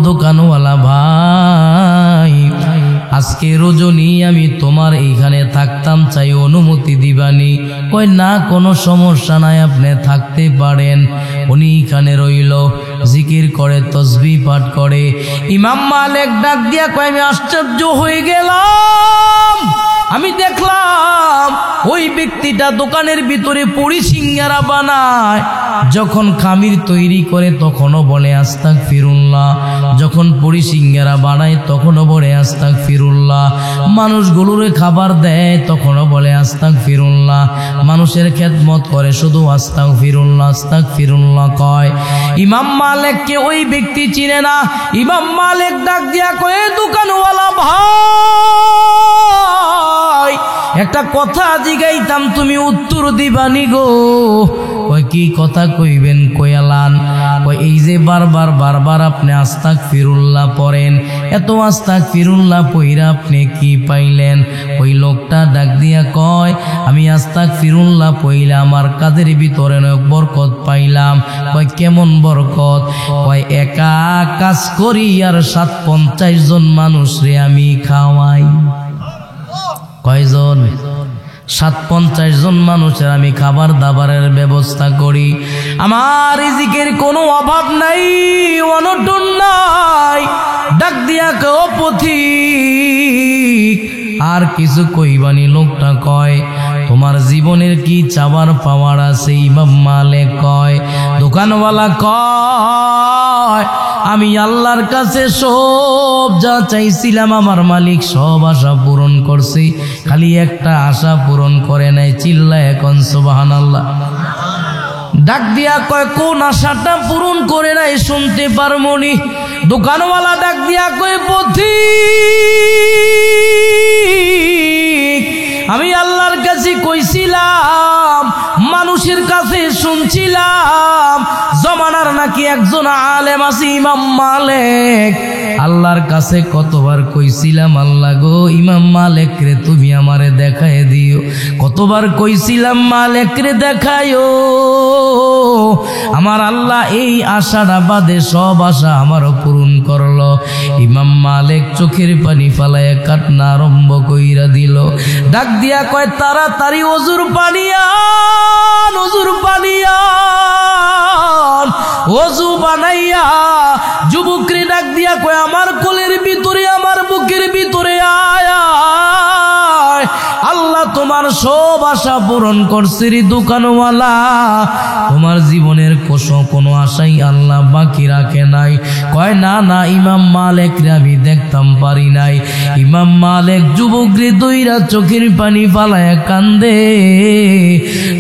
দোকানওয়ালা ভাই, আজকে রজনী আমি তোমার এইখানে থাকতাম চাই, অনুমতি দিবানি? কয়, না কোনো সমস্যা নাই, আপনি থাকতে পারেন। উনি এখানে রইল, জিকির করে, তসবিহ পাঠ করে। ইমাম মালিক ডাক দিয়া কয়, আমি আশ্চর্য হয়ে গেলাম, আমি দেখলাম ওই ব্যক্তিটা দোকানের ভিতরে পুরি সিঙ্গারা বানায়, যখন খামির তৈরি করে তখনও বলে আস্তাগফিরুল্লাহ, যখন পুরি সিঙ্গারা বানায় তখনও বলে আস্তাগফিরুল্লাহ, মানুষগুলোরে খাবার দেয় তখনও বলে আস্তাগফিরুল্লাহ, মানুষের খেদমত করে শুধু আস্তাগফিরুল্লাহ আস্তাগফিরুল্লাহ কয়। ইমাম মালিককে ওই ব্যক্তি চিনে না। ইমাম মালিক ডাক দিয়া কয়, দোকানওয়ালা ভাই, একটা কথা জিগাইতাম, তুমি উত্তর দিবানি গো? কয়, কি কথা কইবেন? কয়ালান। কয়, এই যে বারবার আপনি আস্তাগফিরুল্লাহ পড়েন, এত আস্তাগফিরুল্লাহ পইরা আপনি কি পাইলেন? ওই লোকটা ডাক দিয়া কয়, আমি আস্তাগফিরুল্লাহ পইলা আমার কাদের ভিতরে বরকত পাইলাম। কয়, কেমন বরকত? কয়, একা কাজ করি আর 50 জন মানুষ রে আমি খাওয়াই। কয়জন? 50 জন মানুষের আমি খাবার দাবারের ব্যবস্থা করি। আমার রিজিকের কোনো অভাব নাই, অনটন নাই। ডাক দিয়া কও, পথিক আর কিছু কইবানি? লোকটা কয়, তোমার জীবনের কি চাওয়ার পাওয়ার আছে? ইমাম মালিক কয়, দোকানওয়ালা কয়, আমি আল্লাহর কাছে সব যা চাইছিলাম আমার মালিক সব আশা পূরণ করছি, খালি একটা আশা পূরণ করে নাই। চিল্লায় এখন সুবহানাল্লাহ। ডাক দিয়া কয়, কোন আশাটা পূরণ করে নাই শুনতে পারমনি? দোকানওয়ালা ডাক দিয়া কয়, পথিক, আমি আল্লাহর কাছে কইছিলাম, মানুষের কাছে শুনছিলাম, জমানার নাকি একজন আলেম আছে ইমাম মালিক। আল্লাহর কাছে কতবার কইছিলাম, আল্লাহ গো ইমাম মালিক রে তুমি আমারে দেখায় দিও। কতবার কইছিলাম, মালিক রে দেখায়ও। আমার আল্লাহ এই আশাটা বাদে সব আশা আমারও পূরণ করলো। ইমাম মালিক চোখের পানি ফালায় কান্না আরম্ভ কইরা দিল। ডাক দিয়া কয়, তাড়াতাড়ি ওজুর পানি আন, ওজুর পানি আন। ওযু বানাইয়া যুবকরে ডাক দিয়া সব আশা পূরণ করছে রে দোকানওয়ালা, তোমার জীবনের কোনো আশাই আল্লাহ বাকি রাখে নাই। কয় না না, ইমাম মালিক রে আমি দেখতাম পারি নাই। ইমাম মালিক যুবক রে দইরা চোখের পানি ফালায় কান্দে,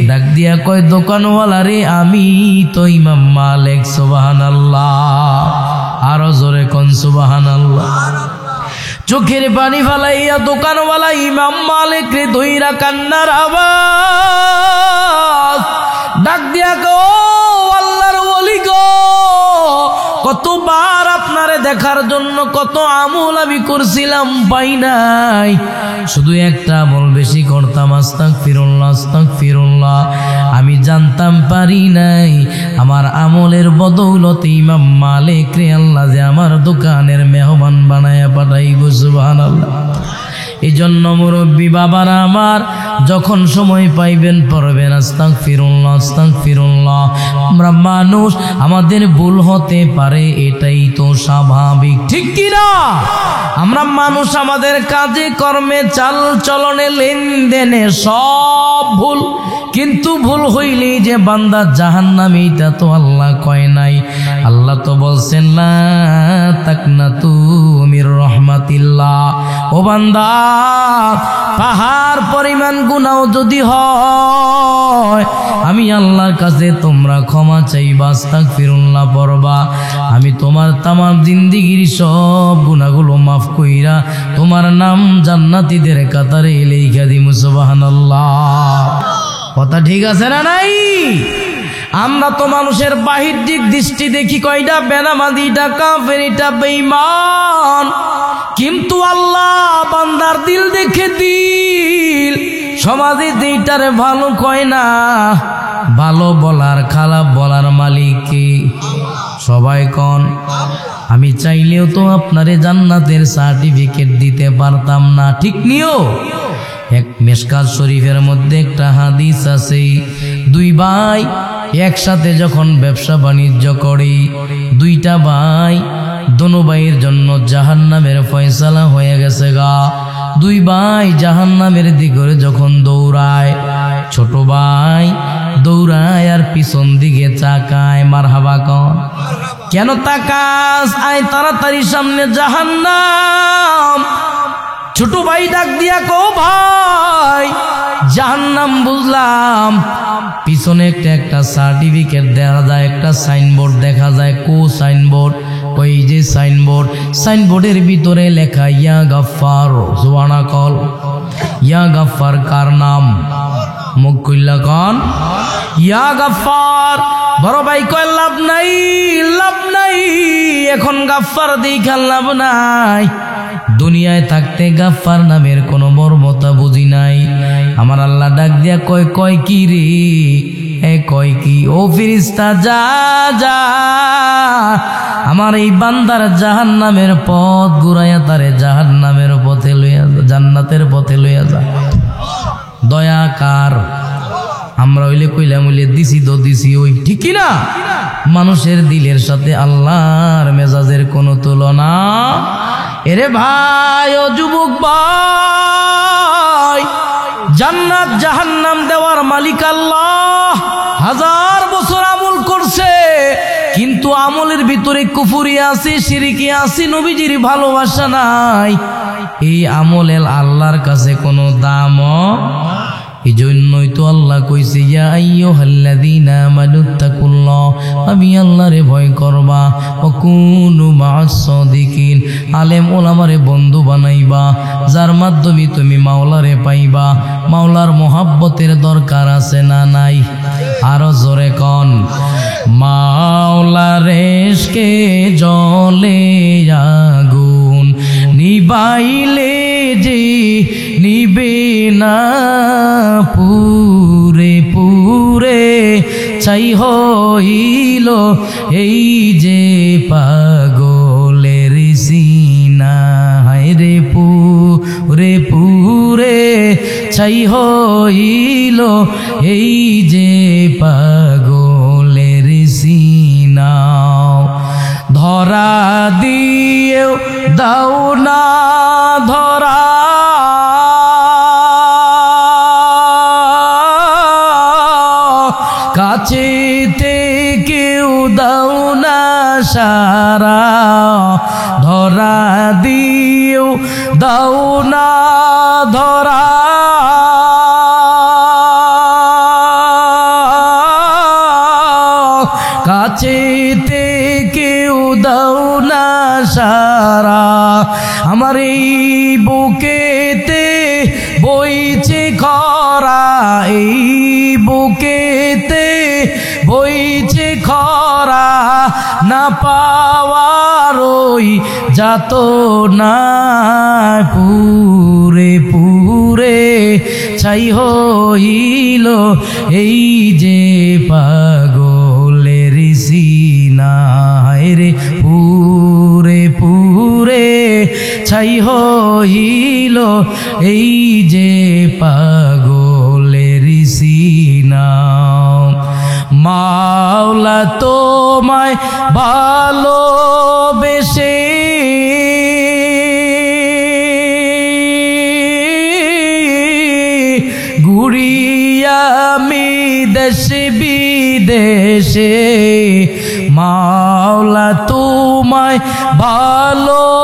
ডাক দিয়া কয় দোকানওয়ালা রে আমি তো ইমাম মালিক। সুবহানাল্লাহ, আরো জোরে কোন সুবহানাল্লাহ। চোখের পানি ফালাইয়া দোকানওয়ালা ইমাম মালিক রে দইরা কান্নার আওয়াজ, ডাক দিয়া কো আল্লাহর ওলি গো, কতবার আপনারে দেখার জন্য কত আমল আমি করছিলাম পাই নাই, শুধু একটা আমল বেশি করতাম, আস্তাগফিরুল্লাহ আস্তাগফিরুল্লাহ। আমি জানতাম পারি নাই আমার আমলের বদৌলতে ইমাম মালিক রে আল্লাহ যে আমার দোকানের মেহমান বানায়া পাঠাইব। সুবহানাল্লাহ। এই জন্য মুরব্বী বাবারা আমার, যখন সময় পাইবেন পড়বেন আস্তাগফিরুল্লাহ আস্তাগফিরুল্লাহ। আমরা মানুষ, আমাদের ভুল হতে পারে, এটাই তো স্বাভাবিক, ঠিক কি না? আমরা মানুষ, আমাদের কাজে কর্মে চাল চলনে লেনদেনে সব ভুল, কিন্তু ভুল হইলেই যে বান্দা জাহান্নামে এটা তো আল্লাহ কয় নাই। আল্লাহ তো বলছেন লা তাকনাতু মির রাহমাতিল্লাহ। ও বান্দা, পাহাড় পরিমাণ গুনাহ যদি হয়, আমি আল্লাহর কাছে তোমরা ক্ষমা চাইবা, আস্তাগফিরুল্লাহ পড়বা, আমি তোমার তামাম জিন্দেগীর সব গুনাহগুলো মাফ কইরা তোমার নাম জান্নাতীদের কাতারে লেখা দিমু। সুবহানাল্লাহ। কথা ঠিক আছে না নাই? আমরা তো মানুষের বাহ্যিক দৃষ্টি দেখি, কয়টা বেনামাজি, এটা কাফের, এটা বেঈমান, কিন্তু আল্লাহ বান্দার দিল দেখে দিল। সমাজে যেটারে ভালো কয় না, ভালো বলার খারাপ বলার মালিক কে? সবাই কোন? আমি চাইলেও তো আপনারে জান্নাতের সার্টিফিকেট দিতে পারতাম না, ঠিক নিও। এক মিশকাত শরীফের মধ্যে একটা হাদিস আছে, দুই ভাই একসাথে যখন ব্যবসা বাণিজ্য করে, দুইটা ভাই, দোনো ভাইয়ের জন্য জাহান্নামের ফয়সালা হয়ে গেছে গা। দুই ভাই জাহান্নামের দিকে যখন দৌড়ায়, ছোট ভাই দৌড়ায় আর পিছন দিকে তাকায়। মারহাবা কন। কেন তাকাস? আয় তাড়াতাড়ি, সামনে জাহান্নাম। ছোট ভাই ডাক দিয়া কো ভাই, জাহান্নাম বুঝলাম, পিছনে একটা সার্টিফিকেট দেখা যায়, একটা সাইনবোর্ড দেখা যায়। কো সাইনবোর্ড? ওই যে সাইনবোর্ড, সাইনবোর্ডের ভিতরে লেখা ইয়া গাফফার। সুবহানা কল। ইয়া গাফফার কার নাম? মুখ খুললা কন। ইয়া গাফফার। বড় ভাই কয় লাভ নাই, লাভ নাই, এখন গাফফার দেখা লাভ নাই। দুনিয়ায় থাকতে গাফফার নামের কোনো মর্মতা বুঝি নাই। আমার আল্লাহ ডাক দিয়া কয়, কয় কি রে? কয় কি? ও ফেরেশতা, যা যা, আমার এই বান্দার জাহান্নামের পথ ঘুরাইয়া তারে জাহান্নামের পথে লইয়া যা, জান্নাতের পথে লইয়া যা। দয়া কার? আমরা হইলে কইলাম হইলে দিছি তো দিছি, ওই ঠিক কিনা? মানুষের দিলের সাথে আল্লাহর মেজাজের কোনো তুলনা। এরে ভাই, ও যুবক ভাই, জান্নাত জাহান্নাম দেওয়ার মালিক আল্লাহ। হাজার বছর আমল করছে, কিন্তু আমলের ভিতরে কুফরি আছে, শিরকি আছে, নবীজির ভালোবাসা নাই। এই আমলের আল্লাহর কাছে কোনো দাম। এই জন্যই তো আল্লাহ কইছে, ইয়া আইয়ুহাল্লাযীনা আমানুত্তাকুল্লাহ, আমি আল্লাহরে ভয় করবা, ওয়া কুনু মা'আস সাদিকিন, আলেম ওলামারে বন্ধু বানাইবা, যার মাধ্যমে তুমি মাওলারে পাইবা। মাওলার মোহাব্বতের দরকার আছে না নাই? আরো জোরে কোন। মাওলার ইশকে জ্বলে আগুন, নিবাইলে যে নিবে না পুরে পুরে, ছাই হইল এই যে পাগলের সিনা। হায় রে পুরে পুরে, ছাই হইল এই যে পাগলের সিনা। ধরা দিয়েও দাও না ধরা, কাছেতে কেউ দাও না সারা, ধরা দিও দাও না ধরা, কাছেতে কেউ দাও না সারা, আমার এই বুকেতে বইছে খরা, এই বুকেতে বইছে খরা, না পাওয়ার ওই যাত না, পুরে পুরে ছাই হইল এই যে পাগলের সিনা, রে পুরে পুরে ছাই হইল এই যে পাগলের সিনা। মাওলা তোমায় ভালোবেসে ঘুরি আমি দেশ বিদেশে, মাওলা তোমায় ভালোবেসে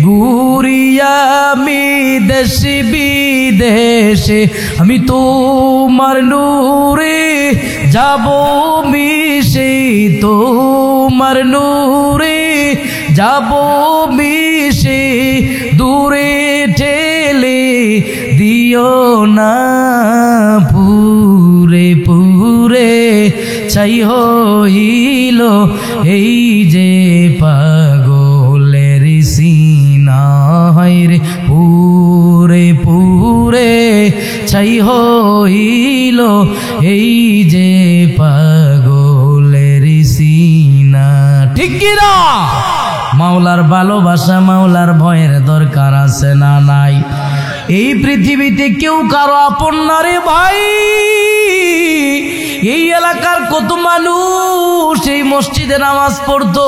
ঘুরি আমি দেশ বিদেশে, আমি তোমার নূরে যাব মিশে, তোমার নূরে যাব মিশে, দূরে ঠেলে দিও না, পুরে পুরে ছাই হইল এই যে পাগলের সিনা, রে পুরে পুরে ছাই হইল এই যে পাগলের সিনা। ঠিক কিনা? মাওলার ভালোবাসা মাওলার ভয়ের দরকার আছে না নাই? এই পৃথিবীতে কেউ কারো আপন না রে ভাই। এই এলাকার কত মানুষ এই মসজিদে নামাজ পড়তো,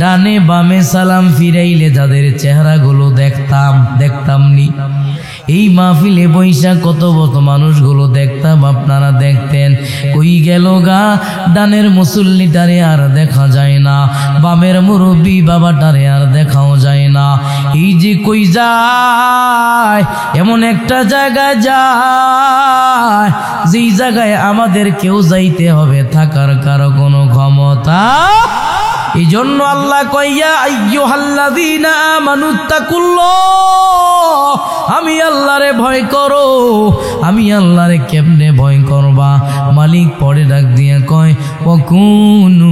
ডানে বামে সালাম ফিরাইলে যাদের চেহারাগুলো দেখতাম নি, এই মাহফিলে বৈশা কত মানুষগুলো দেখতাম, আপনারা দেখতেন। কই গেল গা? ডানের মুসল্লিটারে আর দেখা যায় না, বামের মুরব্বী বাবাটারে আর দেখাও যায় না। এই যে কই যায়? এমন একটা জায়গায় যায় যেই জায়গায় আমাদের কেউ যাইতে হবে, থাকার কারো কোনো ক্ষমতা। এই জন্য আল্লাহ কইয়া আইয়ুহাল্লাযীনা আমানুত্তাকুল্লাহ, আমি আল্লাহরে ভয় করো। আমি আল্লাহরে কেমনে ভয় করবা? মালিক পরে ডাক দিয়ে কয় ওয়াকুনু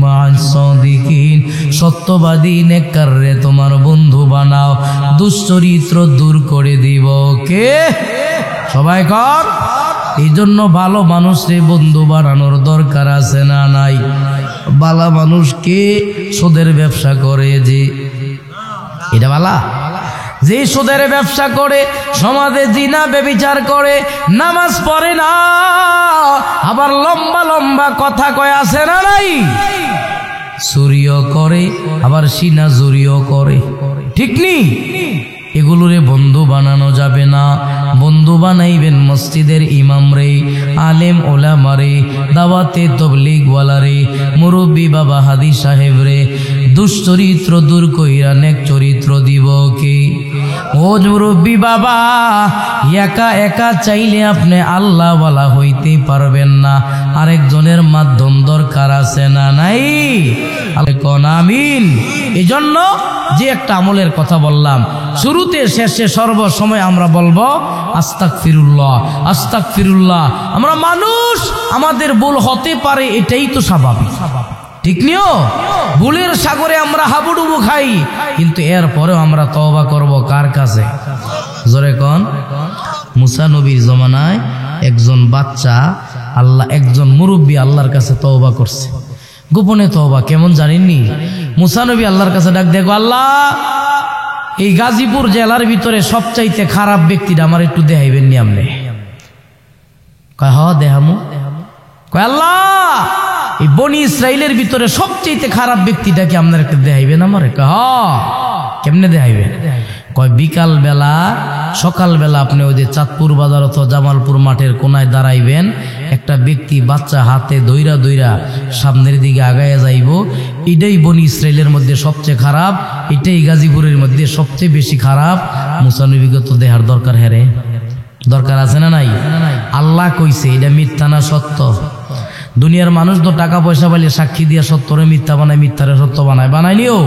মা'আস সাদিকিন, সত্যবাদী নেককাররে তোমার বন্ধু বানাও, দুশ্চরিত্র দূর করে দিব কে? সবাই কর। এই জন্য ভালো মানুষরে বন্ধু বানানোর দরকার আছে না নাই? বালা মানুষকে সুদের ব্যবসা করে, যে এটা বালা, যে সুদের ব্যবসা করে, সমাজে জিনা ব্যভিচার করে, নামাজ পড়ে না, আবার লম্বা লম্বা কথা কয় আছে না নাই? চুরিও করে, আবার সিনা জুরিও করে, ঠিক নি? এগুলোরে বন্ধু বানানো যাবে না। বন্ধু বানাইবেন মসজিদের ইমাম রে, আলেম ওলামা রে, দাওয়াতে তবলিগ ওয়ালা রে, মুরব্বী বাবা হাদি সাহেব রে। দুশ্চরিত্র দূর কইরা নেক চরিত্র দিব কে? ও মুরব্বী বাবা, একা একা চাইলে আপনি আল্লাহ ওয়ালা হইতে পারবেন না, আরেকজনের মাধ্যম দরকার আছে না নাই? আমিন। এই জন্য যে একটা আমলের কথা বললাম, শুরুতে শেষে সর্বসময় আমরা বলবো আস্তাগফিরুল্লাহ, আস্তাগফিরুল্লাহ। আমরা মানুষ, আমাদের ভুল হতে পারে, এটাই তো স্বাভাবিক, ঠিক নিও? ভুলের সাগরে আমরা হাবুডুবু খাই, কিন্তু এরপরেও আমরা তওবা করব কার কাছে? জোরে কোন? মুসা নবীর জমানায় একজন বাচ্চা, একজন মুরব্বী আল্লাহর কাছে তওবা করছে, গোপনে তওবা। কেমন জানেননি? মুসা নবী আল্লাহর কাছে ডাক দেখো, আল্লাহ এই গাজীপুর জেলার ভিতরে সবচাইতে খারাপ ব্যক্তিটা আমার একটু দেখাইবেন নি আপনি? কয় হ দেখামু। কয় আল্লাহ এই বনি ইসরাইলের ভিতরে সবচাইতে খারাপ ব্যক্তিটা কি আপনার একটু দেখাইবেন আমারে? কয় হ। কেমনে দেখাইবেন? কয় বিকাল বেলা সকাল বেলা আপনি ওই যে চাঁদপুর বাজার অথবা জামালপুর মাঠের কোনায় দাঁড়াইবেন, একটা ব্যক্তি বাচ্চা হাতে দইরা দইরা সামনের দিকে আগায় যাইব। এটাই বনি ইসরাইলের মধ্যে সবচেয়ে খারাপ, এটাই গাজীপুরের মধ্যে সবচেয়ে বেশি খারাপ। মুসা নবীকে তো দেহার দরকার হেরে, দরকার আছে না নাই? আল্লাহ কইছে এটা মিথ্যা না সত্য? দুনিয়ার মানুষ তো টাকা পয়সা পাইলে সাক্ষী দিয়া সত্যরে মিথ্যা বানায়, মিথ্যারে সত্য বানায়, বানায়নিও।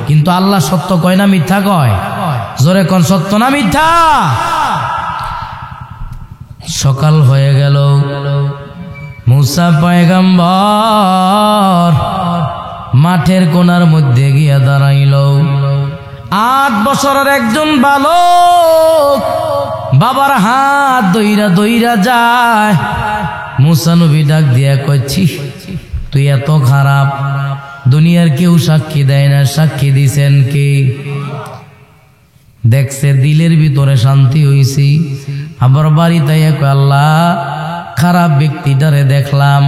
কিন্তু আল্লাহ সত্য কয় না মিথ্যা কয়? জোরে কোন সত্য না মিথ্যা? সকাল হয়ে গেল, মুসা পয়গম্বর মাঠের কোনার মধ্যে গিয়া দাঁড়াইল। 8 বছরের একজন বালক বাবার হাত দইরা দইরা যায়। মুসা নবী ডাক দিয়া কইছি, তুই এত খারাপ, দুনিয়ার কেউ সাক্ষী দেয় না, সাক্ষী দিছেন কে? দেখছে দিলের ভিতরে শান্তি হইছি। আবার বাড়িতে আল্লাহ খারাপ ব্যক্তিটারে দেখলাম,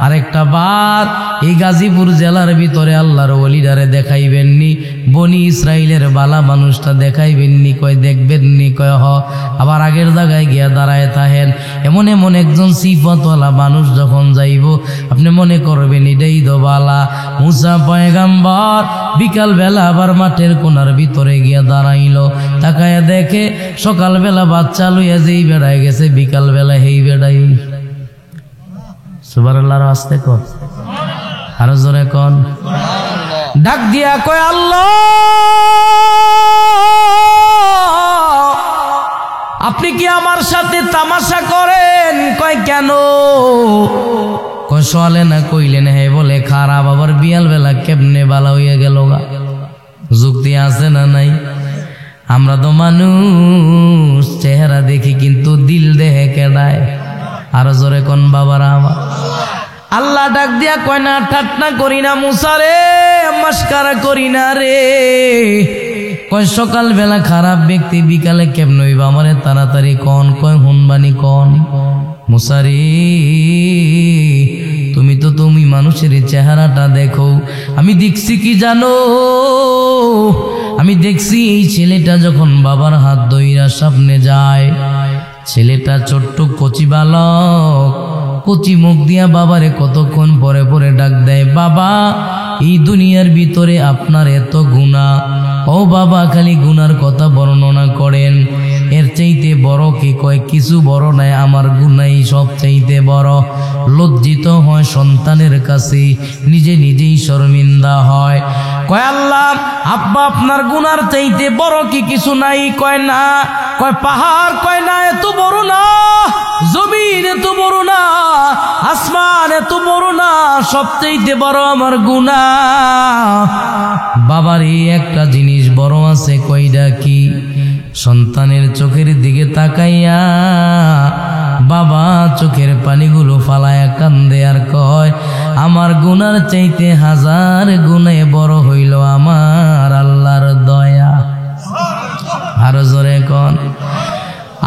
আরেকটা বার এই গাজীপুর জেলার ভিতরে আল্লাহর ওলিদারে দেখাইবেননি, বনি ইসরাইলের বালা মানুষটা দেখাইবেননি। কয় দেখবেননি? কয় হ। আবার আগের জায়গায় গিয়া দাঁড়ায় থাকেন। এমন এমন একজন সিফতওয়ালা মানুষ যখন যাইব আপনি মনে করবেন এটাই তো বালা। মুসা পয়গম্বর বিকাল বেলা আবার মাঠের কোনার ভিতরে গিয়া দাঁড়াইল। তাকায়া দেখে সকালবেলা বাচ্চা লইয়া যেই বেড়ায় গেছে, বিকাল বেলা হেই বেড়াই। সুবহানাল্লাহ, আস্তে কর, আরো জোরে কন। ডাক দিয়া কয় আল্লাহ, আপনি কি আমার সাথে তামাশা করেন? কয় কেন? কয় সলে না কইলেন হে বলে খারাপ, আবার বিয়াল বেলা কেমনে বালা হইয়া গেল গা? যুক্তি আছে না নাই? আমরা তো মানুষ, চেহারা দেখি কিন্তু দিল দেহে কেডায়। আরো জোরে কোন বাবারা আমার। আল্লাহ ডাক দিয়া কয় না ঠাট্টা করি না মুসা রে, মাস্কারা করি না রে। কয় সকাল বেলা খারাপ ব্যক্তি, বিকালে কেমন হইবা আমারে তাড়াতাড়ি কন। কয় হুনবানি কন। মুসা রে তুমি মানুষের চেহারাটা দেখো, আমি দেখছি কি জানো? আমি দেখছি এই ছেলেটা যখন বাবার হাত ধইরা সামনে যায়, ছেলেটা ছোট্ট কচি বালক, কচি মুখ দিয়া বাবারে কতক্ষণ পরে পরে ডাক দেয়, বাবা এই দুনিয়ার ভিতরে আপনার এত গুনাহ। ও বাবা খালি গুনার কথা বর্ণনা করেন, এর চাইতে বড় কি? কয় কিছু বড় নাই, আমার গুনাই সব চাইতে বড়। লজ্জিত হয় সন্তানের কাছে, নিজে নিজেই শর্মিন্দা হয়। কয় আল্লাহ আব্বা আপনার গুনার চাইতে বড় কি কিছু নাই? কয় না। কয় পাহাড়? কয় না, এত বড় না। জমিন এত বড় না, আসমান এত বড় না, সবচাইতে বড় আমার গুনাহ। বাবার এই একটা জিনিস বড় আছে, কয়টা কি? সন্তানের চোখের দিকে তাকাইয়া বাবা চোখের পানিগুলো ফালায়া কান্দে আর কয়, আমার গুনার চাইতে 1000 গুণে বড় হইল আমার আল্লাহর দয়া। আরো জোরে কন,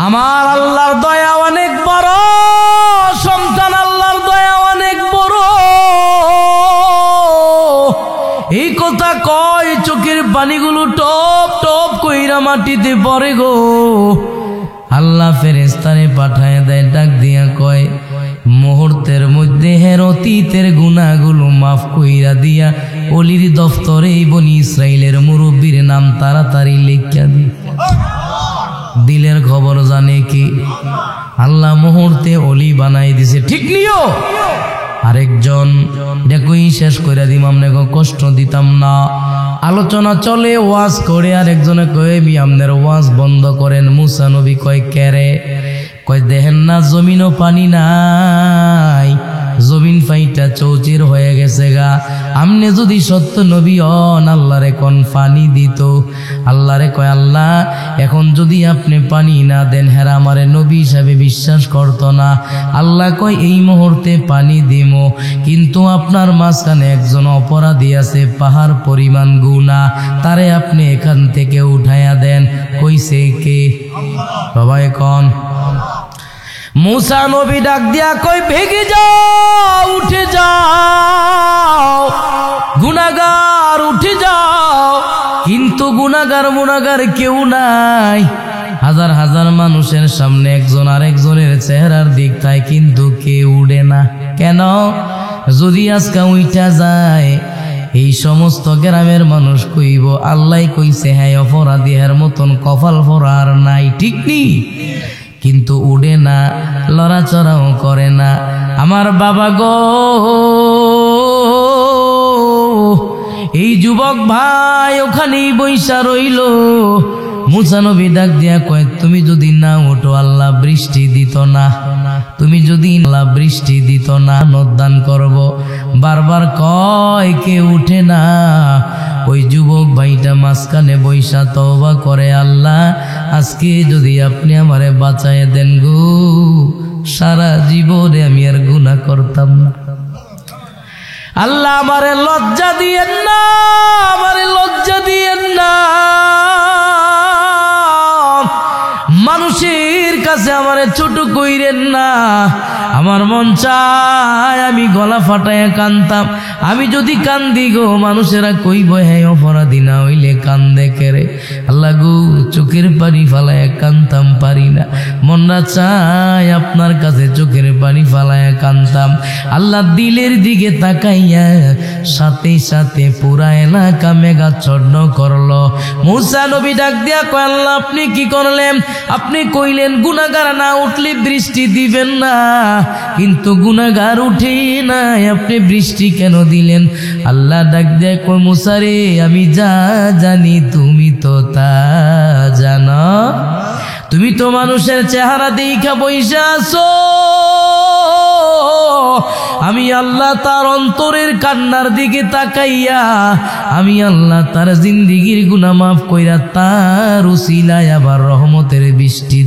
আমার আল্লাহর দয়া অনেক বড়। সন্তান আল্লাহর দয়া অনেক বড়। এই কথা কয়, চোখের পানিগুলো টপ টপ কইরা মাটিতে পড়ে গো। আল্লাহ ফেরেশতারে পাঠায় দেয়, ডাক দিয়া কয়, মুহূর্তের মধ্যে হের অতীতের গুনাহগুলো মাফ কইরা দিয়া অলির দফতরে বনি ইসরাইলের মুরব্বীর নাম তাড়াতাড়ি লিখিয়া দি। দিলের খবর জানে কি? আল্লাহ মুহূর্তে অলি বানাই দিছে। ঠিক নিও। আরেকজন দেখই শেষ করে দিম, আমনেকে কষ্ট দিতাম না। আলোচনা চলে, ওয়াজ করে, আরেকজনে কয়ে বি আমনের ওয়াজ বন্ধ করেন। মুসা নবী কয় কেরে? কয় দেখেন না জমিনও পানি নাই, জমিন ফাইটা চৌচির হয়ে গেছে গা। আমনে যদি সত্য নবী হন আল্লাহরে কোন পানি দিত। আল্লাহরে কয় আল্লাহ এখন যদি আপনি পানি না দেন হেরা আমারে নবী হিসাবে বিশ্বাস করতো না। আল্লাহ কয় এই মুহূর্তে পানি দিমো, কিন্তু আপনার মাঝখানে একজন অপরাধী আছে, পাহাড় পরিমাণ গুনাহ, তারে আপনি এখান থেকে উঠাইয়া দেন। কইছে কে? সবাই কন। মুসা নবী ডাক দিয়া কই ভেগে যাও, উঠে যাও, গুনাহগার উঠে যাও। কিন্তু গুনাহগার কেউ নাই। হাজার হাজার মানুষের সামনে একজন আরেকজনের চেহারার দিক তাই কিন্তু কেউ উড়ে না। কেন? যদি আজকে উইটা যায় এই সমস্ত গ্রামের মানুষ কইব আল্লাহ কইছে হ্যাঁ অপরাধী এর মতন কপাল ফোরার নাই, ঠিক নি? কিন্তু উড়ে না, লড়াচড়াও করে না। আমার বাবা গো, এই যুবক ভাই ওখানেই বৈশা রইল। মুসা নবী ডাক দিয়া কয়, তুমি যদি না ওঠো আল্লাহ বৃষ্টি দিত না, তুমি যদি আল্লাহ বৃষ্টি দিত না নদান করব। বারবার কয়, কে উঠে না। ওই যুবক ভাইটা মাঝখানে বৈশা তওবা করে, আল্লাহ আজকে যদি আপনি আমারে বাঁচায় দেন গো, সারা জীবনে আমি আর গুনাহ করতাম না। আল্লাহ আমারে লজ্জা দিয়েন না, আমারে লজ্জা দিয়েন না। মানুষের কাছে আমারে ছোট কইরেন না। আমার মন চায় আমি গলা ফাটায় কানতাম। আমি যদি কান্দি গো, মানুষেরা কইব হ্যাঁ অপরাধী না হইলে কান্দে কেরে। আল্লাহ গো, চোখের পানি ফালায় কানতাম, পারি না। মনরা চায় আপনার কাছে চোখের পানি ফালায় কানতাম। আল্লাহ দিলের দিকে তাকাইয়া সাথে সাথে পুরা এলাকা মেঘাচ্ছন্ন করলো। মুসা নবী ডাক দিয়া কয়, আল্লাহ আপনি কি করলেন? আপনি কইলেন গুনাহগার না উঠলে বৃষ্টি দিবেন না, কিন্তু গুনাহগার উঠে নাই, আপনি বৃষ্টি কেন দিলেন? আল্লাহ ডাক দেয় কয়, মুসা রে, আমি যা জানি তুমি তো তা জানো। তুমি তো মানুষের চেহারা দেখা বইসা আছো, আমি আল্লাহ তার অন্তরের কান্নার দিকে তাকাইয়া আমি আল্লাহ তার জিন্দিগির গুনাহ মাফ কইরা তার উসিলায় আবার রহমতের বৃষ্টি